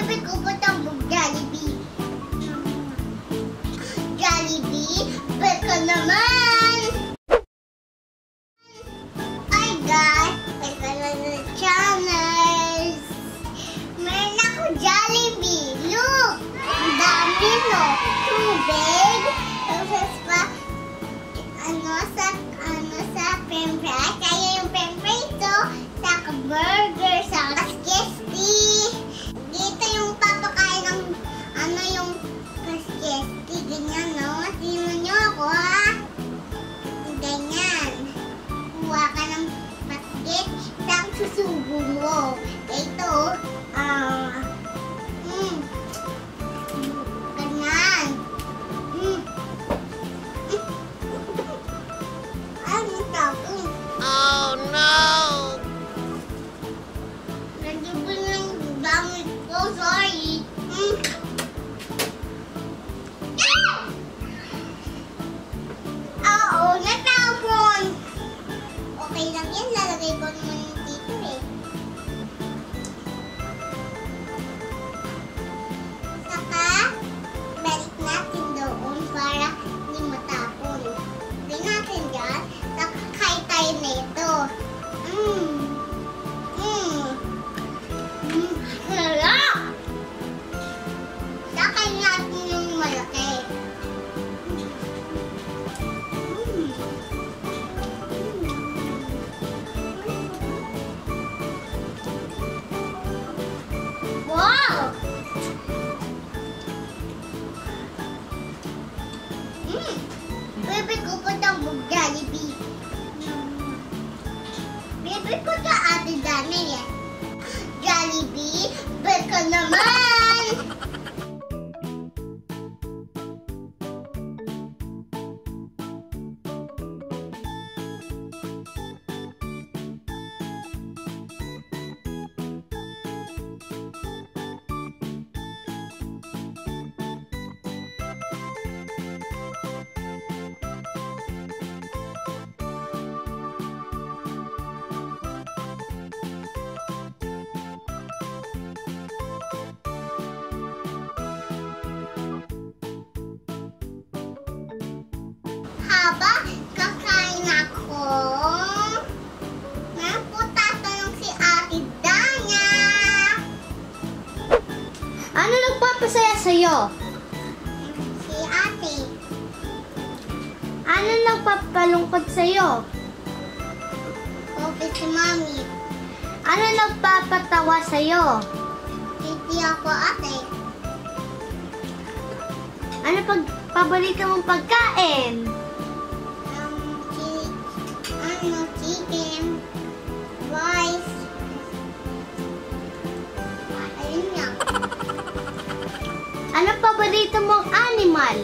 Bebe ko po itong Jollibee. Jollibee, beka naman! Hi guys! Welcome to the channel! Meron ako Jollibee! Look! Ang dami no! Tubig! Tapos pa, sa pempray. Kaya yung pempray ito, saka burger, saka skesty. Dito yung papakain ng yung skesty. Ganyan, no? Tingnan nyo ako, ha? Ganyan. Kuha ka ng basket, tapos susubo mo. Ito, ganyan. Oh no! Nandiyo po yung damit ko, sorry. Oo, natapon. Okay lang yan, lalagay ko naman yung dito eh. Saka, balik natin doon para hindi matapon. Balik natin dyan, saka kain tayo na ito. Sarap! Saka natin yung malaki. Wow! Bebe ko po itong Jollibee. Bebe ko ito Ate Dani eh. Jollibee, beka naman! Haba, kakain ako. Tatanong si Ate Dana. Ano nagpapasaya sa'yo? Si Ate. Ano nagpapalungkot sa'yo? Kopi si Mami. Ano nagpapatawa sa'yo? Hindi ako Ate. Ano paborito mong pagkain? Chicken, rice. Ayun nga. Ano paborito mong animal?